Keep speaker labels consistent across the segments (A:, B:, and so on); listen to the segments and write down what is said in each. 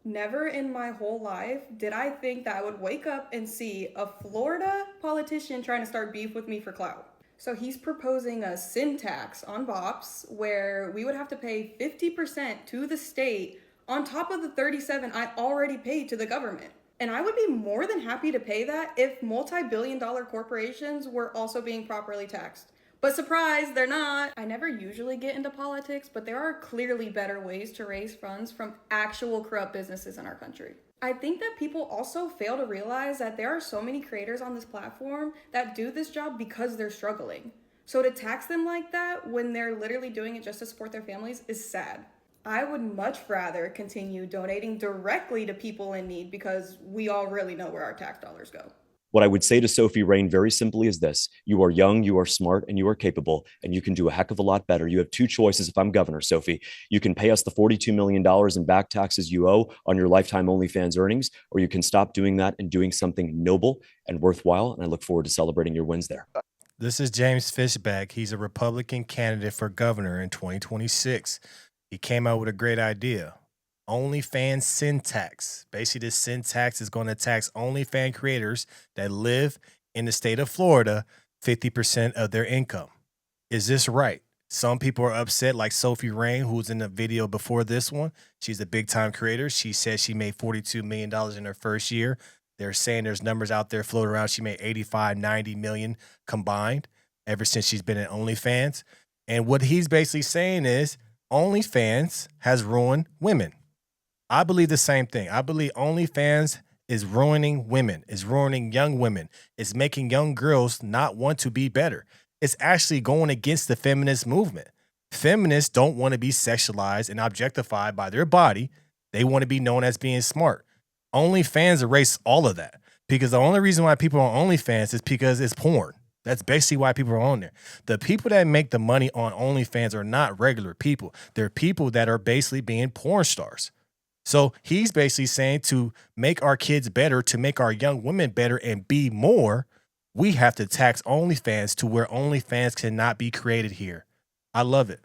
A: Never in my whole life did I think that I would wake up and see a Florida politician trying to start beef with me for clout. So he's proposing a sin tax on bops where we would have to pay 50% to the state on top of the 37 I already paid to the government. And I would be more than happy to pay that if multi-billion-dollar corporations were also being properly taxed. But surprise, they're not. I never usually get into politics, but there are clearly better ways to raise funds from actual corrupt businesses in our country. I think that people also fail to realize that there are so many creators on this platform that do this job because they're struggling. So to tax them like that when they're literally doing it just to support their families is sad. I would much rather continue donating directly to people in need because we all really know where our tax dollars go.
B: What I would say to Sophie Rain very simply is this: you are young, you are smart, and you are capable, and you can do a heck of a lot better. You have two choices if I'm governor, Sophie. You can pay us the $42 million in back taxes you owe on your lifetime OnlyFans earnings, or you can stop doing that and doing something noble and worthwhile. And I look forward to celebrating your wins there.
C: This is James Fishback. He's a Republican candidate for governor in 2026. He came out with a great idea. OnlyFans sin tax. Basically, this sin tax is going to tax OnlyFans creators that live in the state of Florida 50% of their income. Is this right? Some people are upset, like Sophie Rain, who's in the video before this one. She's a big-time creator. She said she made $42 million in her first year. They're saying there's numbers out there floating around. She made 85, 90 million combined ever since she's been in OnlyFans. And what he's basically saying is OnlyFans has ruined women. I believe the same thing. I believe OnlyFans is ruining women, is ruining young women, is making young girls not want to be better. It's actually going against the feminist movement. Feminists don't want to be sexualized and objectified by their body. They want to be known as being smart. OnlyFans erase all of that because the only reason why people are on OnlyFans is because it's porn. That's basically why people are on there. The people that make the money on OnlyFans are not regular people. They're people that are basically being porn stars. So he's basically saying to make our kids better, to make our young women better and be more, we have to tax OnlyFans to where OnlyFans cannot be created here. I love it.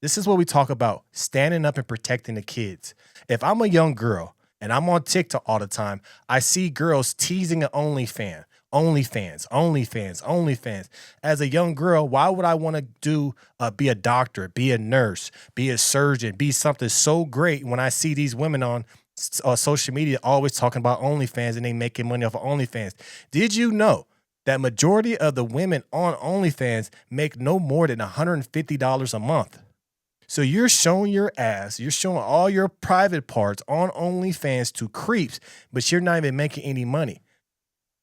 C: This is what we talk about, standing up and protecting the kids. If I'm a young girl and I'm on TikTok all the time, I see girls teasing an OnlyFans. OnlyFans, OnlyFans, OnlyFans. As a young girl, why would I want to be a doctor, be a nurse, be a surgeon, be something so great when I see these women on social media always talking about OnlyFans and they making money off of OnlyFans? Did you know that majority of the women on OnlyFans make no more than $150 a month? So you're showing your ass, you're showing all your private parts on OnlyFans to creeps, but you're not even making any money.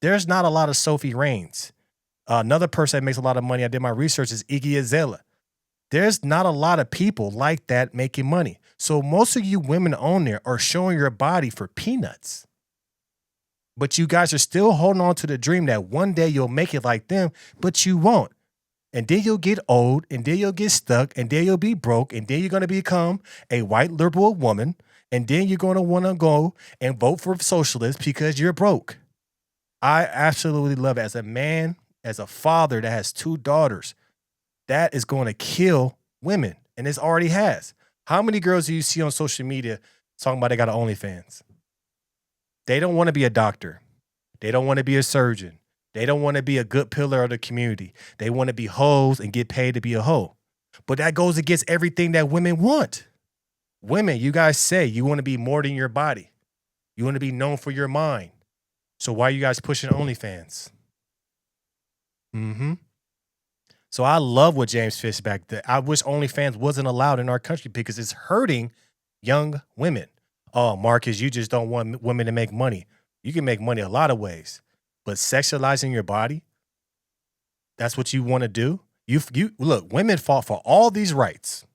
C: There's not a lot of Sophie Rains. Another person that makes a lot of money, I did my research, is Iggy Azalea. There's not a lot of people like that making money. So most of you women on there are showing your body for peanuts. But you guys are still holding on to the dream that one day you'll make it like them, but you won't. And then you'll get old, and then you'll get stuck, and then you'll be broke, and then you're going to become a white liberal woman, and then you're going to want to go and vote for socialists because you're broke. I absolutely love it. As a man, as a father that has two daughters, that is going to kill women, and it already has. How many girls do you see on social media talking about they got an OnlyFans? They don't want to be a doctor. They don't want to be a surgeon. They don't want to be a good pillar of the community. They want to be hoes and get paid to be a hoe. But that goes against everything that women want. Women, you guys say you want to be more than your body. You want to be known for your mind. So why are you guys pushing OnlyFans? So I love what James Fishback did. I wish OnlyFans wasn't allowed in our country because it's hurting young women. Oh, Marcus, you just don't want women to make money. You can make money a lot of ways. But sexualizing your body, that's what you want to do? You look, women fought for all these rights.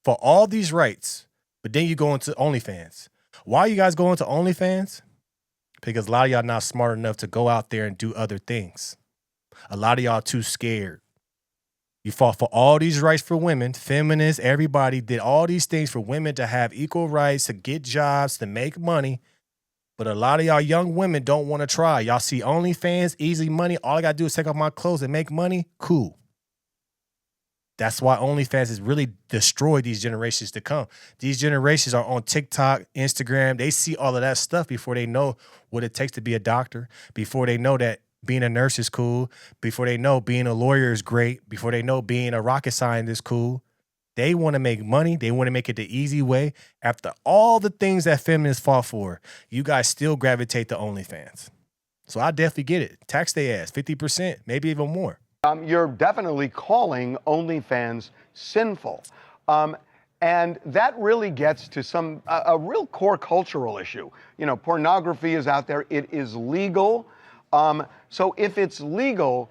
C: For all these rights. But then you go into OnlyFans. Why are you guys going to OnlyFans? Because a lot of y'all not smart enough to go out there and do other things. A lot of y'all too scared. You fought for all these rights for women, feminists, everybody did all these things for women to have equal rights, to get jobs, to make money. But a lot of y'all young women don't want to try. Y'all see OnlyFans, easy money. All I got to do is take off my clothes and make money. Cool. That's why OnlyFans has really destroyed these generations to come. These generations are on TikTok, Instagram. They see all of that stuff before they know what it takes to be a doctor, before they know that being a nurse is cool, before they know being a lawyer is great, before they know being a rocket scientist is cool. They want to make money. They want to make it the easy way. After all the things that feminists fought for, you guys still gravitate to OnlyFans. So I definitely get it. Tax their ass 50%, maybe even more.
D: You're definitely calling OnlyFans sinful. And that really gets to a real core cultural issue. You know, pornography is out there. It is legal. So if it's legal,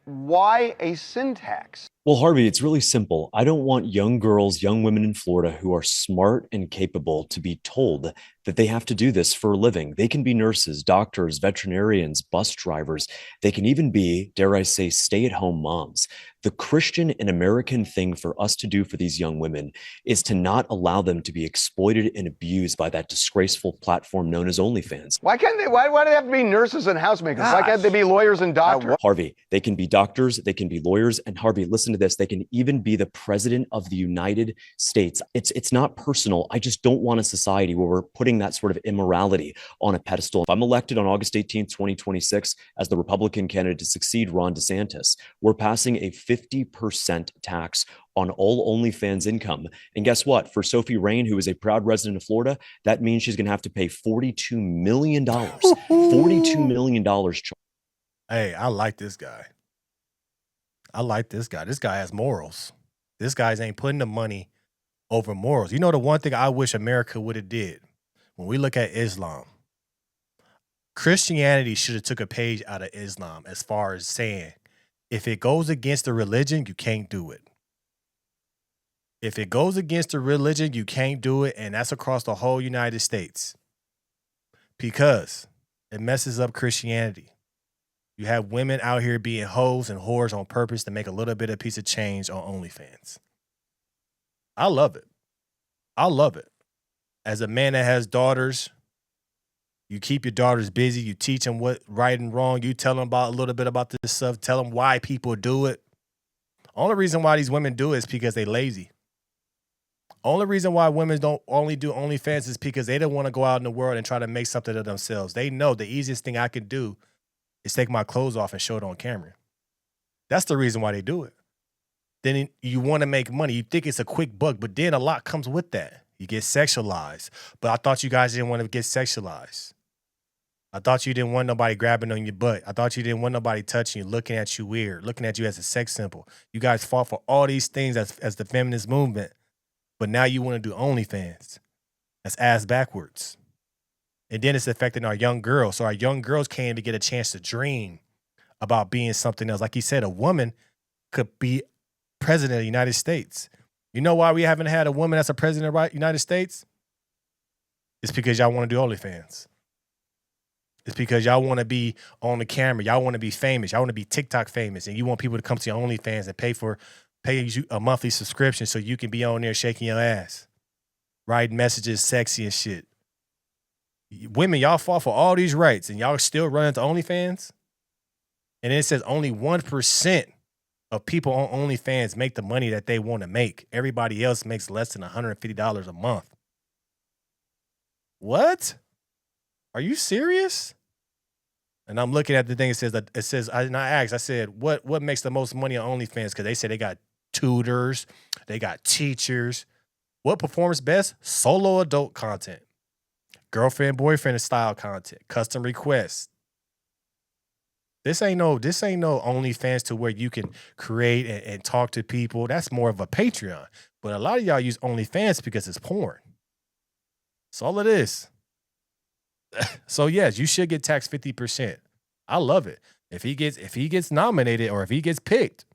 D: why a sin tax?
B: Well, Harvey, it's really simple. I don't want young girls, young women in Florida who are smart and capable to be told that they have to do this for a living. They can be nurses, doctors, veterinarians, bus drivers. They can even be, dare I say, stay-at-home moms. The Christian and American thing for us to do for these young women is to not allow them to be exploited and abused by that disgraceful platform known as OnlyFans.
D: Why can't they? Why do they have to be nurses and housemakers? Why can't they be lawyers and doctors?
B: Harvey, they can be doctors, they can be lawyers, and Harvey, listen to this, they can even be the president of the United States. It's not personal. I just don't want a society where we're putting that sort of immorality on a pedestal. If I'm elected on August 18th, 2026 as the Republican candidate to succeed Ron DeSantis, we're passing a 50% tax on all OnlyFans income. And guess what? For Sophie Rain, who is a proud resident of Florida, that means she's going to have to pay $42 million. $42 million.
C: Hey, I like this guy. I like this guy. This guy has morals. This guy's ain't putting the money over morals. You know, the one thing I wish America would have did when we look at Islam, Christianity should have took a page out of Islam as far as saying, if it goes against the religion, you can't do it. If it goes against the religion, you can't do it. And that's across the whole United States because it messes up Christianity. You have women out here being hoes and whores on purpose to make a little bit of piece of change on OnlyFans. I love it. I love it. As a man that has daughters, you keep your daughters busy. You teach them what right and wrong. You tell them about a little bit about this stuff. Tell them why people do it. Only reason why these women do it is because they lazy. Only reason why women don't only do OnlyFans is because they don't want to go out in the world and try to make something of themselves. They know the easiest thing I could do is take my clothes off and show it on camera. That's the reason why they do it. Then you want to make money. You think it's a quick buck, but then a lot comes with that. You get sexualized. But I thought you guys didn't want to get sexualized. I thought you didn't want nobody grabbing on your butt. I thought you didn't want nobody touching you, looking at you weird, looking at you as a sex symbol. You guys fought for all these things as the feminist movement, but now you want to do OnlyFans. That's ass backwards. And then it's affecting our young girls. So our young girls can't even get a chance to dream about being something else. Like he said, a woman could be president of the United States. You know why we haven't had a woman that's a president of the United States? It's because y'all want to do OnlyFans. It's because y'all want to be on the camera. Y'all want to be famous. Y'all want to be TikTok famous. And you want people to come to your OnlyFans and pay you a monthly subscription so you can be on there shaking your ass, writing messages sexy and shit. Women, y'all fought for all these rights and y'all still running to OnlyFans? And it says only 1% of people on OnlyFans make the money that they want to make. Everybody else makes less than $150 a month. What? Are you serious? And I'm looking at the thing. I said, what makes the most money on OnlyFans? Because they say they got tutors, they got teachers. What performs best? Solo adult content, girlfriend, boyfriend style content, custom requests. This ain't no OnlyFans to where you can create and talk to people. That's more of a Patreon. But a lot of y'all use OnlyFans because it's porn. That's all it is. So yes, you should get taxed 50%. I love it. If he gets nominated or if he gets picked,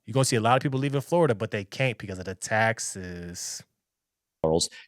C: you're gonna see a lot of people leaving Florida, but they can't because of the taxes.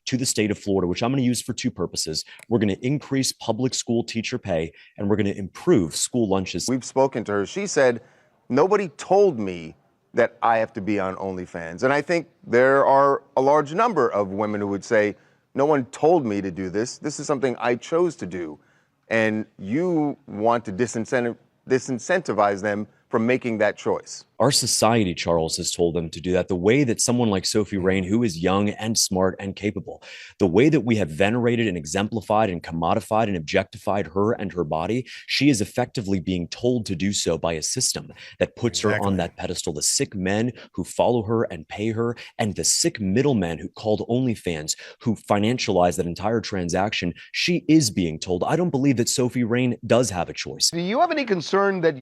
B: To the state of Florida, which I'm going to use for two purposes. We're going to increase public school teacher pay, and we're going to improve school lunches.
D: We've spoken to her. She said, nobody told me that I have to be on OnlyFans. And I think there are a large number of women who would say, no one told me to do this. This is something I chose to do. And you want to disincentivize them
E: from making that choice?
B: Our society, Charles, has told them to do that. The way that someone like Sophie Rain, who is young and smart and capable, the way that we have venerated and exemplified and commodified and objectified her and her body, she is effectively being told to do so by a system that puts her on that pedestal. The sick men who follow her and pay her, and the sick middlemen who called OnlyFans, who financialize that entire transaction, she is being told. I don't believe that Sophie Rain does have a choice.
D: Do you have any concern that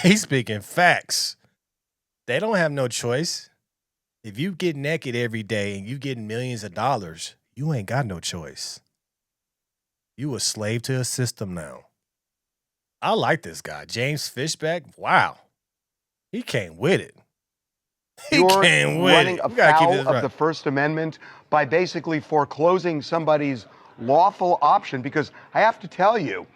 C: He's speaking facts. They don't have no choice. If you get naked every day and you get millions of dollars, you ain't got no choice. You a slave to a system now. I like this guy. James Fishback, wow. He came with it. He
D: you're
C: came with
D: running
C: it. We gotta keep this
D: afoul of
C: right.
D: the First Amendment by basically foreclosing somebody's lawful option? Because I have to tell you,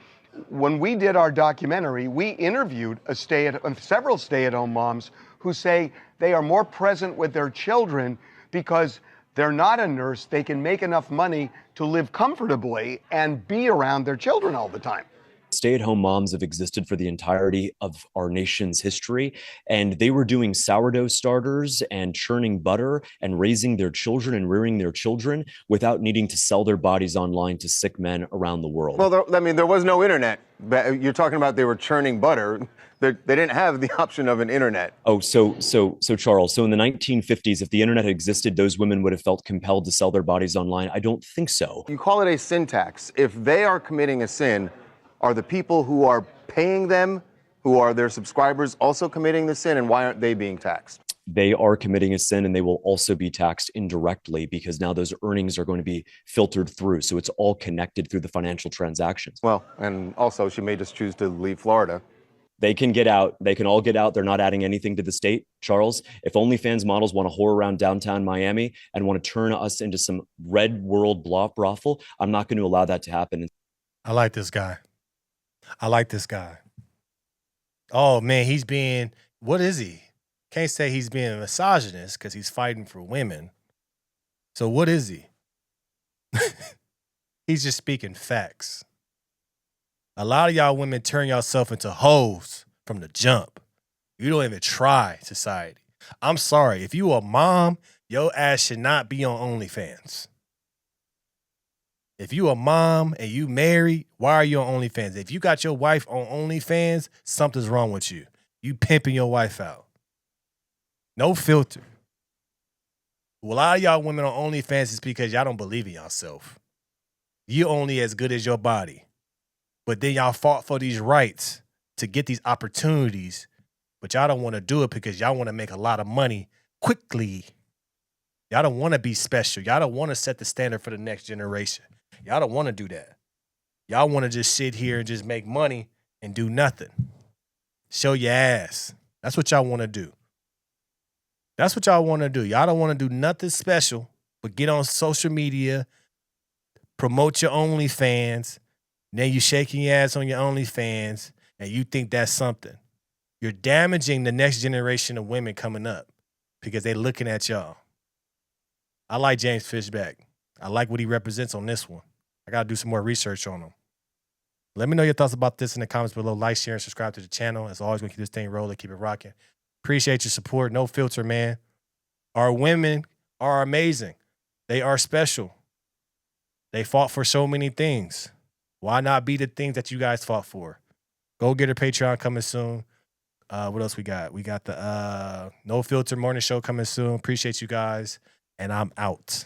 D: when we did our documentary, we interviewed several stay-at-home moms who say they are more present with their children because they're not a nurse. They can make enough money to live comfortably and be around their children all the time.
B: Stay-at-home moms have existed for the entirety of our nation's history, and they were doing sourdough starters and churning butter and raising their children and rearing their children without needing to sell their bodies online to sick men around the world.
E: Well, there was no internet. You're talking about they were churning butter. They didn't have the option of an internet.
B: Oh, so Charles, so in the 1950s, if the internet had existed, those women would have felt compelled to sell their bodies online? I don't think so.
E: You call it a sin tax. If they are committing a sin, are the people who are paying them, who are their subscribers, also committing the sin, and why aren't they being taxed?
B: They are committing a sin, and they will also be taxed indirectly because now those earnings are going to be filtered through. So it's all connected through the financial transactions.
E: Well, and also she may just choose to leave Florida.
B: They can get out. They can all get out. They're not adding anything to the state. Charles, if OnlyFans models want to whore around downtown Miami and want to turn us into some red world brothel, I'm not going to allow that to happen.
C: I like this guy. I like this guy. Oh, man, he's being, what is he? Can't say he's being a misogynist because he's fighting for women. So what is he? He's just speaking facts. A lot of y'all women turn yourself into hoes from the jump. You don't even try society. I'm sorry. If you a mom, your ass should not be on OnlyFans. If you a mom and you married, why are you on OnlyFans? If you got your wife on OnlyFans, something's wrong with you. You pimping your wife out. No filter. A lot of y'all women on OnlyFans is because y'all don't believe in yourself. You only as good as your body. But then y'all fought for these rights to get these opportunities, but y'all don't want to do it because y'all want to make a lot of money quickly. Y'all don't want to be special. Y'all don't want to set the standard for the next generation. Y'all don't want to do that. Y'all want to just sit here and just make money and do nothing. Show your ass. That's what y'all want to do. That's what y'all want to do. Y'all don't want to do nothing special, but get on social media, promote your OnlyFans. Then you shaking your ass on your OnlyFans, and you think that's something. You're damaging the next generation of women coming up because they're looking at y'all. I like James Fishback. I like what he represents on this one. I got to do some more research on him. Let me know your thoughts about this in the comments below. Like, share, and subscribe to the channel. As always, going to keep this thing rolling, keep it rocking. Appreciate your support. No filter, man. Our women are amazing. They are special. They fought for so many things. Why not be the things that you guys fought for? Go get her Patreon coming soon. What else we got? We got the No Filter Morning Show coming soon. Appreciate you guys. And I'm out.